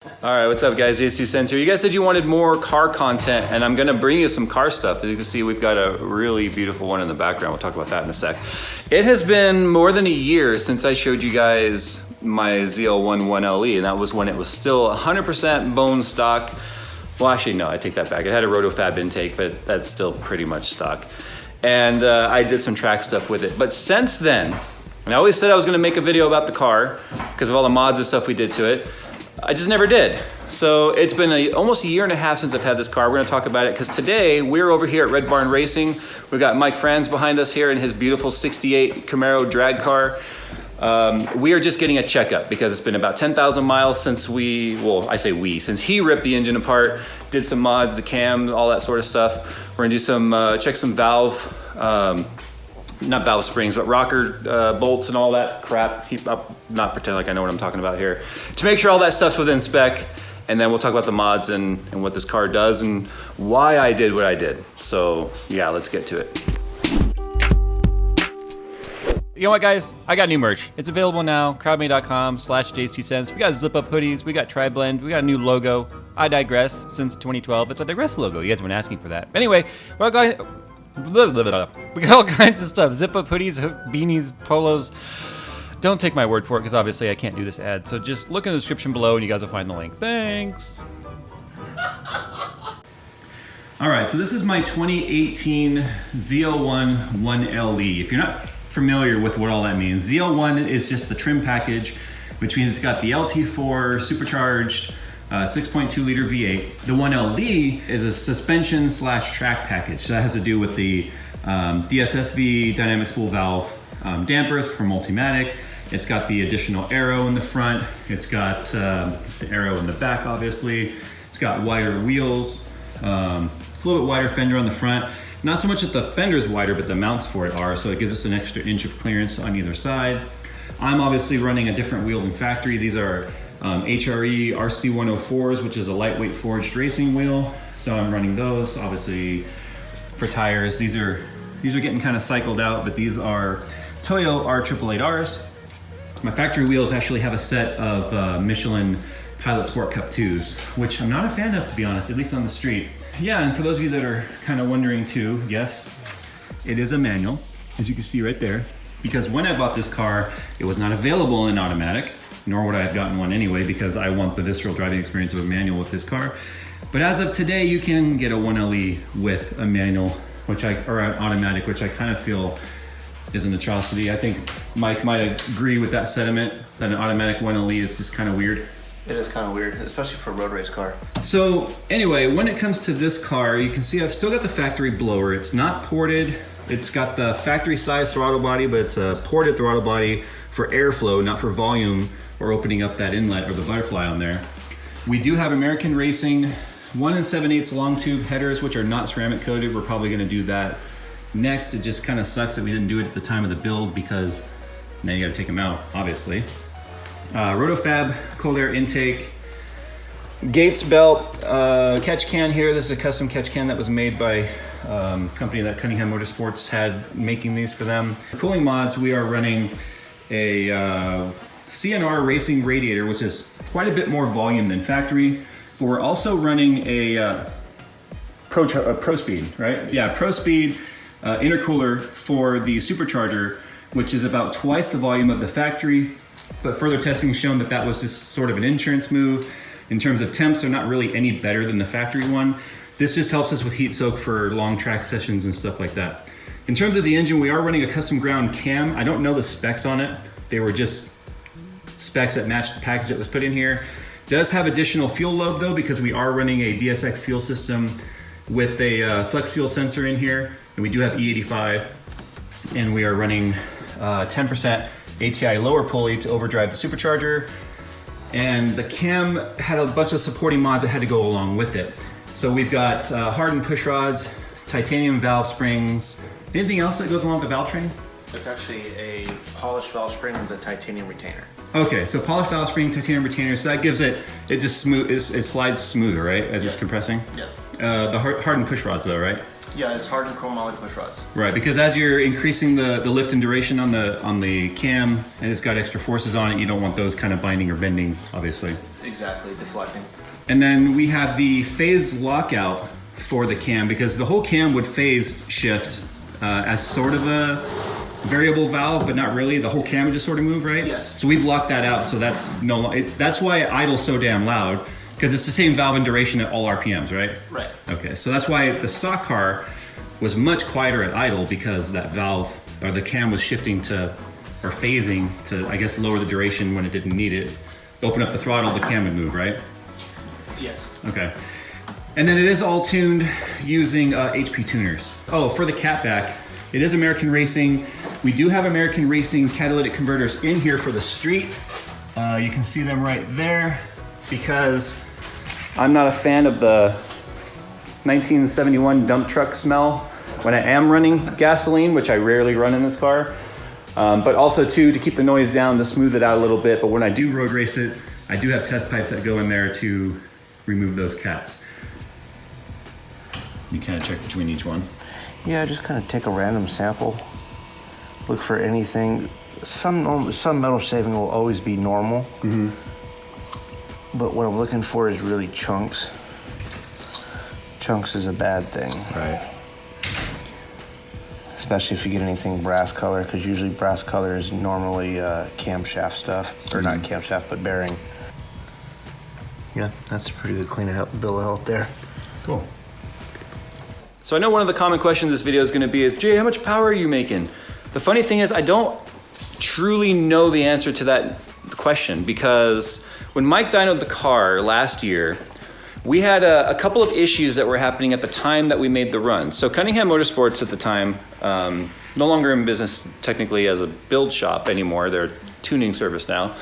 All right, what's up guys, Jayztwocents here. You guys said you wanted more car content and I'm gonna bring you some car stuff. As you can see, we've got a really beautiful one in the background. We'll talk about that in a sec. It has been more than a year since I showed you guys my ZL1 1LE, and that was when it was still 100% bone stock. Well, actually no, I take that back. It had a rotofab intake, but that's still pretty much stock. And I did some track stuff with it. But since then, and I always said I was gonna make a video about the car because of all the mods and stuff we did to it, I just never did. So it's been almost a year and a half since I've had this car. We're gonna talk about it because today we're over here at Red Barn Racing. We've got Mike Franz behind us here in his beautiful 68 Camaro drag car. We are just getting a checkup because it's been about 10,000 miles since since he ripped the engine apart, did some mods, the cam, all that sort of stuff. We're gonna do some, check some valve, not valve springs, but rocker bolts and all that crap. I'll not pretend like I know what I'm talking about here. To make sure all that stuff's within spec, and then we'll talk about the mods and what this car does and why I did what I did. So yeah, let's get to it. You know what guys, I got new merch. It's available now, crowdme.com/Jayztwocents. We got zip up hoodies, we got tri-blend, we got a new logo. I digress, since 2012, it's a digress logo. You guys have been asking for that. Anyway, we got all kinds of stuff. Zip up hoodies, beanies, polos. Don't take my word for it because obviously I can't do this ad. So just look in the description below and you guys will find the link. Thanks. All right, so this is my 2018 ZL1 1LE. If you're not familiar with what all that means, ZL1 is just the trim package, which means it's got the LT4 supercharged 6.2 liter V8. The 1LE is a suspension / track package. So that has to do with the DSSV dynamic spool valve dampers for Multimatic. It's got the additional arrow in the front. It's got the arrow in the back, obviously. It's got wider wheels, a little bit wider fender on the front. Not so much that the fender's wider, but the mounts for it are, so it gives us an extra inch of clearance on either side. I'm obviously running a different wheel than factory. These are HRE RC104s, which is a lightweight forged racing wheel. So I'm running those, obviously for tires. These are getting kind of cycled out, but these are Toyo R888Rs. My factory wheels actually have a set of Michelin Pilot Sport Cup 2s, which I'm not a fan of, to be honest, at least on the street. Yeah, and for those of you that are kind of wondering too, yes, it is a manual, as you can see right there, because when I bought this car, it was not available in automatic, nor would I have gotten one anyway, because I want the visceral driving experience of a manual with this car. But as of today, you can get a 1LE with a manual, or an automatic, which I kind of feel is an atrocity. I think Mike might agree with that sentiment, that an automatic 1LE is just kind of weird. It is kind of weird, especially for a road race car. So anyway, when it comes to this car, you can see I've still got the factory blower. It's not ported. It's got the factory size throttle body, but it's a ported throttle body for airflow, not for volume or opening up that inlet or the butterfly on there. We do have American Racing 1 7/8 long tube headers, which are not ceramic coated. We're probably gonna do that next. It just kind of sucks that we didn't do it at the time of the build because now you gotta take them out, obviously. Rotofab cold air intake, Gates belt, catch can here. This is a custom catch can that was made by company that Cunningham Motorsports had making these for them. For cooling mods, we are running a CNR racing radiator, which is quite a bit more volume than factory, but we're also running a Pro Speed, right? Yeah, Pro Speed intercooler for the supercharger, which is about twice the volume of the factory, but further testing has shown that that was just sort of an insurance move. In terms of temps, they're not really any better than the factory one. This just helps us with heat soak for long track sessions and stuff like that. In terms of the engine, we are running a custom ground cam. I don't know the specs on it. They were just specs that matched the package that was put in here. It does have additional fuel load though, because we are running a DSX fuel system with a flex fuel sensor in here, and we do have E85, and we are running 10% ATI lower pulley to overdrive the supercharger. And the cam had a bunch of supporting mods that had to go along with it. So we've got hardened push rods, titanium valve springs. Anything else that goes along with the Valvetrain? It's actually a polished valve spring with a titanium retainer. Okay, so polished valve spring, titanium retainer. So that gives it just smooth. It slides smoother, right, as it's compressing. Yeah. The hardened push rods, though, right? Yeah, it's hardened chromoly push rods. Right, because as you're increasing the lift and duration on the cam, and it's got extra forces on it, you don't want those kind of binding or bending, obviously. Exactly, deflecting. And then we have the phase lockout for the cam, because the whole cam would phase shift as sort of a variable valve, but not really. The whole cam would just sort of move, right? Yes. So we've locked that out, so that's that's why it idles so damn loud, because it's the same valve and duration at all RPMs, right? Right. Okay, so that's why the stock car was much quieter at idle, because that valve, or the cam, was shifting to, or phasing to, I guess, lower the duration when it didn't need it. Open up the throttle, the cam would move, right? Yes. Okay. And then it is all tuned using HP tuners. Oh, for the catback, it is American Racing. We do have American Racing catalytic converters in here for the street. You can see them right there, because I'm not a fan of the 1971 dump truck smell when I am running gasoline, which I rarely run in this car. But also too, to keep the noise down, to smooth it out a little bit. But when I do road race it, I do have test pipes that go in there to remove those cats. You kind of check between each one. Yeah, just kind of take a random sample, look for anything. Some metal shaving will always be normal, but what I'm looking for is really chunks. Chunks is a bad thing. Right. Especially if you get anything brass color, because usually brass color is normally camshaft stuff, or not camshaft, but bearing. Yeah, that's a pretty good bill of health there. Cool. So I know one of the common questions this video is going to be is, Jay, how much power are you making? The funny thing is, I don't truly know the answer to that question, because when Mike dynoed the car last year, we had a couple of issues that were happening at the time that we made the run. So Cunningham Motorsports at the time, no longer in business technically as a build shop anymore. They're a tuning service now.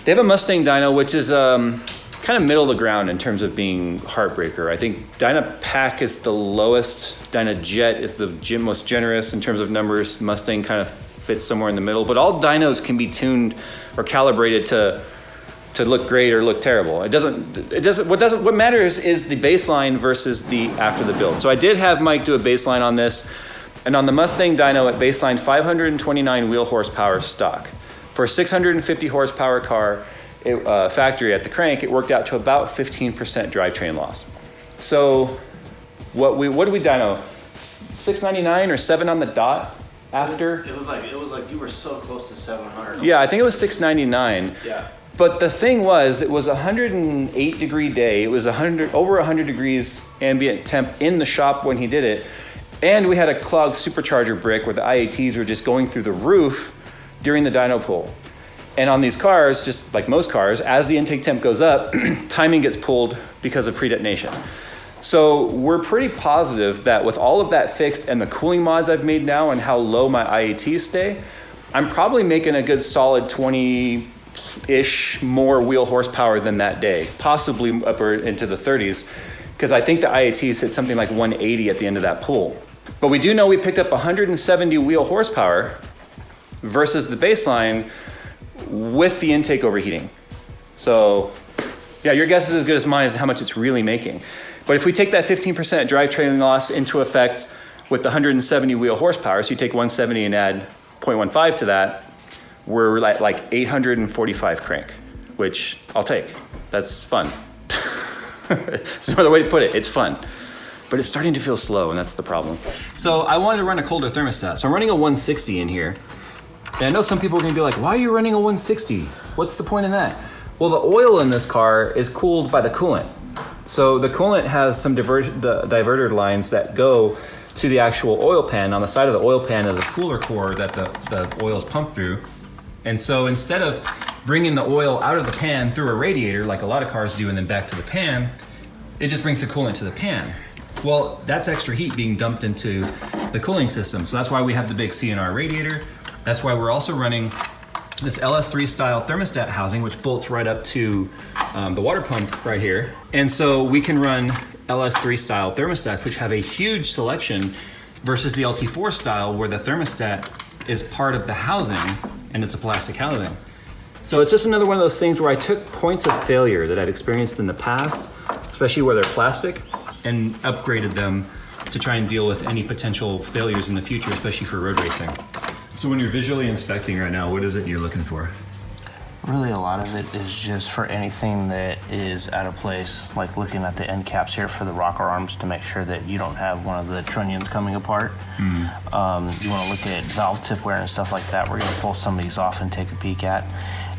They have a Mustang dyno, which is kind of middle of the ground in terms of being heartbreaker. I think Dynapack is the lowest. Dynajet is the most generous in terms of numbers. Mustang kind of fits somewhere in the middle. But all dynos can be tuned or calibrated to look great or look terrible. What matters is the baseline versus the after the build. So I did have Mike do a baseline on this, and on the Mustang dyno at baseline 529 wheel horsepower stock. For a 650 horsepower car, factory at the crank, it worked out to about 15% drivetrain loss. So what did we dyno? 699 or 7 on the dot after? It was like you were so close to 700. Yeah, I think it was 699. Yeah. But the thing was, it was a 108 degree day. It was over 100 degrees ambient temp in the shop when he did it. And we had a clogged supercharger brick where the IATs were just going through the roof during the dyno pull. And on these cars, just like most cars, as the intake temp goes up, timing gets pulled because of pre-detonation. So we're pretty positive that with all of that fixed and the cooling mods I've made now and how low my IATs stay, I'm probably making a good solid 20-ish more wheel horsepower than that day, possibly upper into the 30s, because I think the IATs hit something like 180 at the end of that pull. But we do know we picked up 170 wheel horsepower versus the baseline with the intake overheating. So yeah, your guess is as good as mine as how much it's really making. But if we take that 15% drivetrain loss into effect with the 170 wheel horsepower, so you take 170 and add 0.15 to that, we're like 845 crank, which I'll take. That's fun. That's another way to put it. It's fun. But it's starting to feel slow, and that's the problem. So I wanted to run a colder thermostat. So I'm running a 160 in here. And I know some people are gonna be like, why are you running a 160? What's the point in that? Well, the oil in this car is cooled by the coolant. So the coolant has some diverter lines that go to the actual oil pan. On the side of the oil pan is a cooler core that the oil is pumped through. And so instead of bringing the oil out of the pan through a radiator, like a lot of cars do, and then back to the pan, it just brings the coolant to the pan. Well, that's extra heat being dumped into the cooling system. So that's why we have the big CNR radiator. That's why we're also running this LS3 style thermostat housing, which bolts right up to the water pump right here. And so we can run LS3 style thermostats, which have a huge selection versus the LT4 style, where the thermostat is part of the housing and it's a plastic housing. So it's just another one of those things where I took points of failure that I've experienced in the past, especially where they're plastic, and upgraded them to try and deal with any potential failures in the future, especially for road racing. So when you're visually inspecting right now, what is it you're looking for? Really, a lot of it is just for anything that is out of place, like looking at the end caps here for the rocker arms to make sure that you don't have one of the trunnions coming apart. You want to look at valve tip wear and stuff like that. We're going to pull some of these off and take a peek at.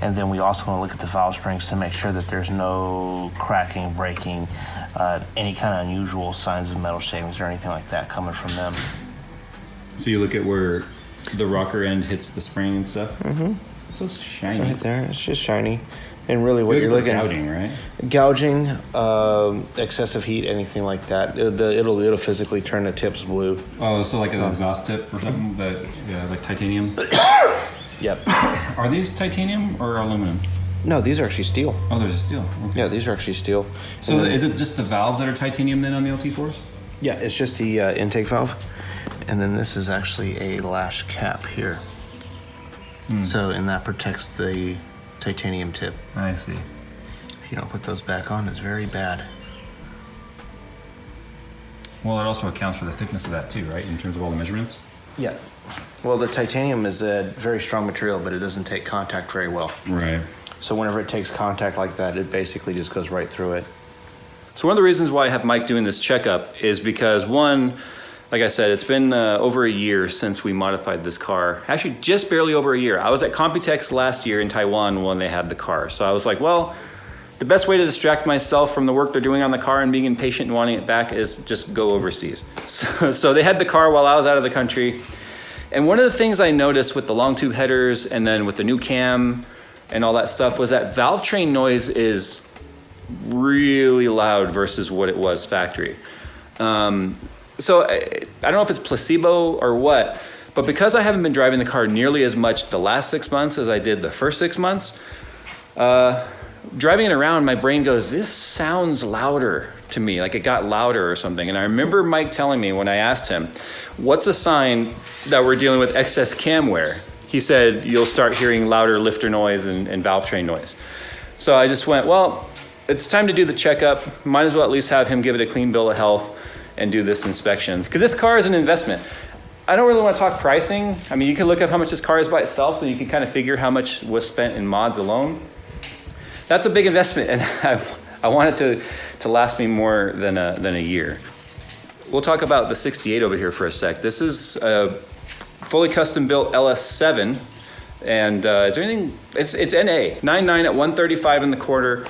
And then we also want to look at the valve springs to make sure that there's no cracking, breaking, any kind of unusual signs of metal shavings or anything like that coming from them. So you look at where the rocker end hits the spring and stuff? Mm-hmm. So it's shiny. Right there, it's just shiny. And really what you're looking at... Gouging, right? Gouging, excessive heat, anything like that. It'll physically turn the tips blue. Oh, so like an exhaust tip or something? That, yeah, like titanium? Yep. Are these titanium or aluminum? No, these are actually steel. Oh, there's a steel. Okay. Yeah, these are actually steel. So is it just the valves that are titanium then on the LT4s? Yeah, it's just the intake valve. And then this is actually a lash cap here. So, and that protects the titanium tip. I see. If you don't put those back on, it's very bad. Well, it also accounts for the thickness of that too, right? In terms of all the measurements? Yeah. Well, the titanium is a very strong material, but it doesn't take contact very well. Right. So whenever it takes contact like that, it basically just goes right through it. So one of the reasons why I have Mike doing this checkup is because one, like I said, it's been over a year since we modified this car. Actually, just barely over a year. I was at Computex last year in Taiwan when they had the car. So I was like, well, the best way to distract myself from the work they're doing on the car and being impatient and wanting it back is just go overseas. So they had the car while I was out of the country. And one of the things I noticed with the long tube headers and then with the new cam and all that stuff was that Valvetrain noise is really loud versus what it was factory. So I don't know if it's placebo or what, but because I haven't been driving the car nearly as much the last 6 months as I did the first 6 months, driving it around, my brain goes, this sounds louder to me, like it got louder or something. And I remember Mike telling me when I asked him, what's a sign that we're dealing with excess cam wear? He said, you'll start hearing louder lifter noise and Valvetrain noise. So I just went, well, it's time to do the checkup. Might as well at least have him give it a clean bill of health and do this inspection. Because this car is an investment. I don't really want to talk pricing. I mean, you can look up how much this car is by itself and you can kind of figure how much was spent in mods alone. That's a big investment, and I want it to last me more than a year. We'll talk about the 68 over here for a sec. This is a fully custom built LS7, and is there anything? It's NA, 9.9 at 135 in the quarter,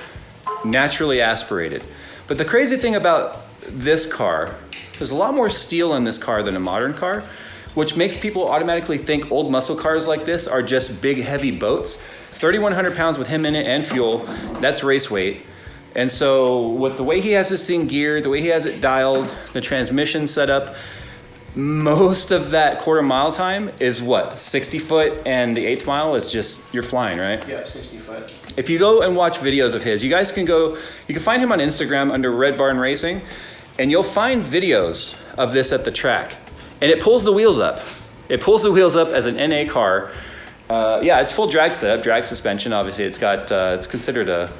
naturally aspirated. But the crazy thing about this car, there's a lot more steel in this car than a modern car, which makes people automatically think old muscle cars like this are just big, heavy boats. 3,100 pounds with him in it and fuel, that's race weight. And so with the way he has this thing geared, the way he has it dialed, the transmission set up, most of that quarter mile time is what? 60 foot, and the 8th mile is just, you're flying, right? Yeah, 60 foot. If you go and watch videos of his, you guys can go, you can find him on Instagram under Red Barn Racing, and you'll find videos of this at the track. And it pulls the wheels up. It pulls the wheels up as an NA car. Yeah, it's full drag setup, drag suspension. Obviously, it's got, it's considered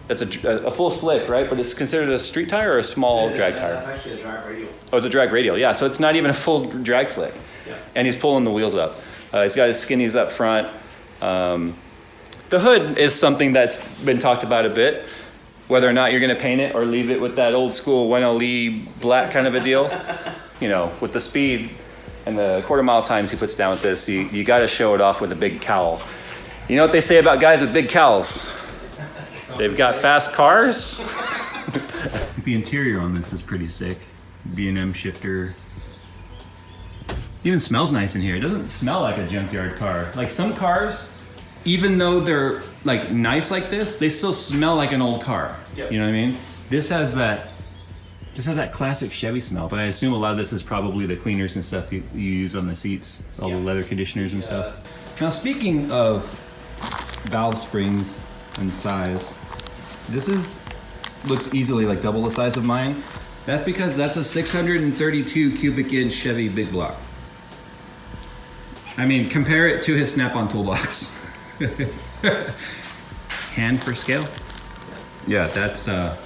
that's a full slick, right? But it's considered a street tire or a small drag tire? That's actually a drag radial. Oh, it's a drag radial, yeah. So it's not even a full drag slick. Yeah. And he's pulling the wheels up. He's got his skinnies up front. The hood is something that's been talked about a bit. Whether or not you're going to paint it or leave it with that old school 1LE black kind of a deal. You know, with the speed and the quarter mile times he puts down with this, you got to show it off with a big cowl. You know what they say about guys with big cowls? They've got fast cars. The interior on this is pretty sick. B&M shifter. Even smells nice in here. It doesn't smell like a junkyard car. Like some cars, even though they're like nice like this, they still smell like an old car. Yep. You know what I mean? This has that classic Chevy smell, but I assume a lot of this is probably the cleaners and stuff you use on the seats, all the leather conditioners and stuff. Now speaking of valve springs and size, this looks easily like double the size of mine. That's because that's a 632 cubic inch Chevy big block. I mean, compare it to his Snap-on toolbox. Hand for scale? Yeah, that's And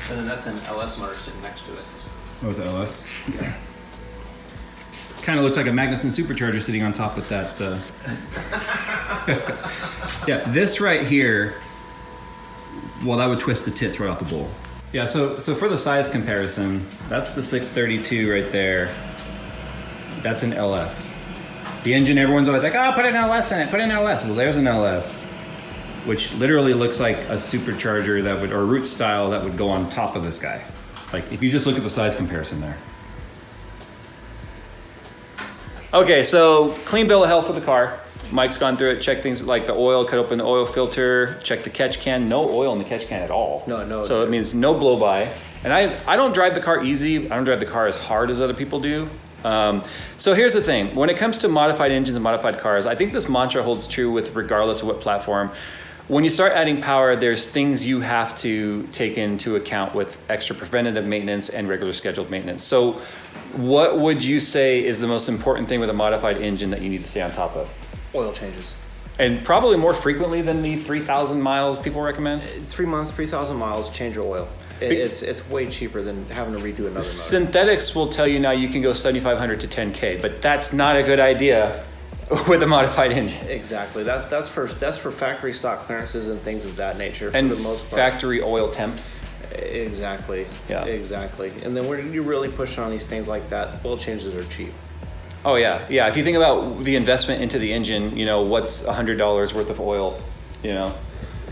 then that's an LS motor sitting next to it. what was it, LS? Yeah. kind of looks like a Magnuson supercharger sitting on top of that. Yeah, this right here, well, that would twist the tits right off the bowl. Yeah, so for the size comparison, that's the 632 right there. That's an LS. The engine, everyone's always like, oh, put an LS in it, put an LS. Well, there's an LS, which literally looks like a supercharger that would, or root style that would go on top of this guy. Like, if you just look at the size comparison there. Okay, so clean bill of health of the car. Mike's gone through it, checked things like the oil, cut open the oil filter, checked the catch can. No oil in the catch can at all. No. So it means no blow by. And I don't drive the car easy. I don't drive the car as hard as other people do. So here's the thing. When it comes to modified engines and modified cars, I think this mantra holds true with regardless of what platform. When you start adding power, there's things you have to take into account with extra preventative maintenance and regular scheduled maintenance. So what would you say is the most important thing with a modified engine that you need to stay on top of? Oil changes. And probably more frequently than the 3,000 miles people recommend? 3 months, 3,000 miles, change your oil. It's way cheaper than having to redo another motor. Synthetics will tell you now you can go 7,500 to 10K, but that's not a good idea with a modified engine. Exactly. That's for factory stock clearances and things of that nature. For And the most part. factory oil temps. Exactly. Yeah. Exactly. And then when you really push on these things like that, oil changes are cheap. Oh yeah. If you think about the investment into the engine, what's $100 worth of oil,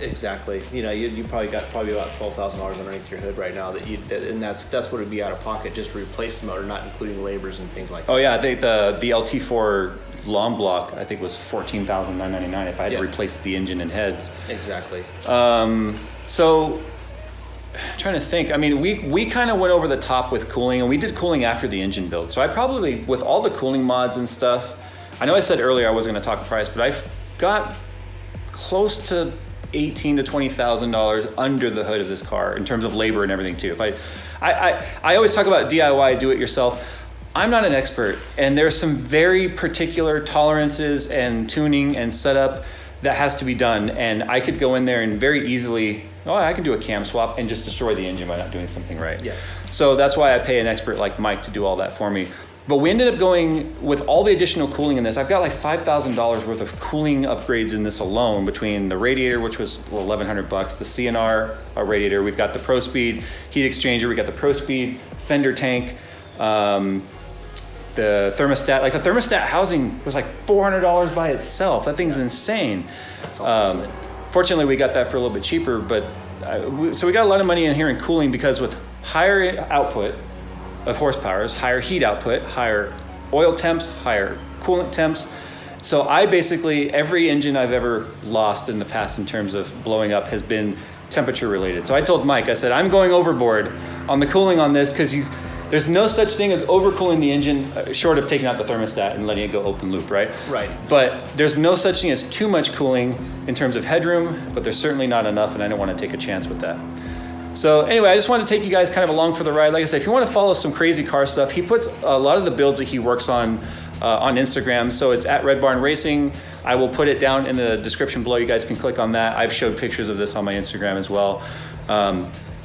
Exactly. You probably got about $12,000 underneath your hood right now and that's what it'd be out of pocket just to replace the motor, not including labors and things like that. Oh yeah, I think the LT4 long block I think was $14,999 if I had to replace the engine and heads. Exactly. So I'm trying to think. I mean, we kind of went over the top with cooling, and we did cooling after the engine build. So I probably, with all the cooling mods and stuff, I know I said earlier I wasn't going to talk price, but I've got close to $18,000 to $20,000 under the hood of this car in terms of labor and everything too. If I always talk about DIY, do it yourself. I'm not an expert, and there's some very particular tolerances and tuning and setup that has to be done, and I could go in there and very easily, I can do a cam swap and just destroy the engine by not doing something right. Yeah. So that's why I pay an expert like Mike to do all that for me. But we ended up going with all the additional cooling in this. I've got like $5,000 worth of cooling upgrades in this alone, between the radiator, which was $1,100, the CNR radiator. We've got the Pro Speed heat exchanger. We got the Pro Speed fender tank. The thermostat, like the thermostat housing was like $400 by itself. That thing's insane. Fortunately, we got that for a little bit cheaper, but so we got a lot of money in here in cooling, because with higher output of horsepowers, higher heat output, higher oil temps, higher coolant temps. So I basically, every engine I've ever lost in the past in terms of blowing up has been temperature related. So I told Mike, I said, I'm going overboard on the cooling on this, because there's no such thing as overcooling the engine, short of taking out the thermostat and letting it go open loop, right? Right. But there's no such thing as too much cooling in terms of headroom, but there's certainly not enough, and I don't want to take a chance with that. So anyway, I just wanted to take you guys kind of along for the ride. Like I said, if you want to follow some crazy car stuff, he puts a lot of the builds that he works on Instagram. So it's at Red Barn Racing. I will put it down in the description below. You guys can click on that. I've showed pictures of this on my Instagram as well.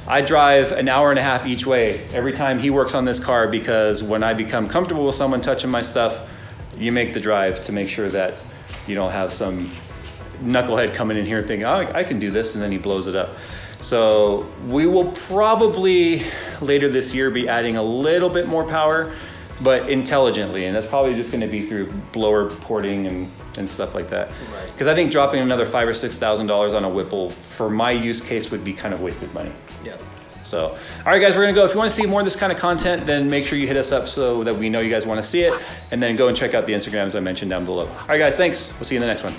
I drive an hour and a half each way every time he works on this car, because when I become comfortable with someone touching my stuff, you make the drive to make sure that you don't have some knucklehead coming in here thinking, I can do this, and then he blows it up. So we will probably later this year be adding a little bit more power, but intelligently, and that's probably just going to be through blower porting and stuff like that. Right. Because I think dropping another $5,000 or $6,000 on a Whipple for my use case would be kind of wasted money. Yeah. So, all right, guys, we're gonna go. If you want to see more of this kind of content, then make sure you hit us up so that we know you guys want to see it, and then go and check out the Instagrams I mentioned down below. All right, guys, thanks. We'll see you in the next one.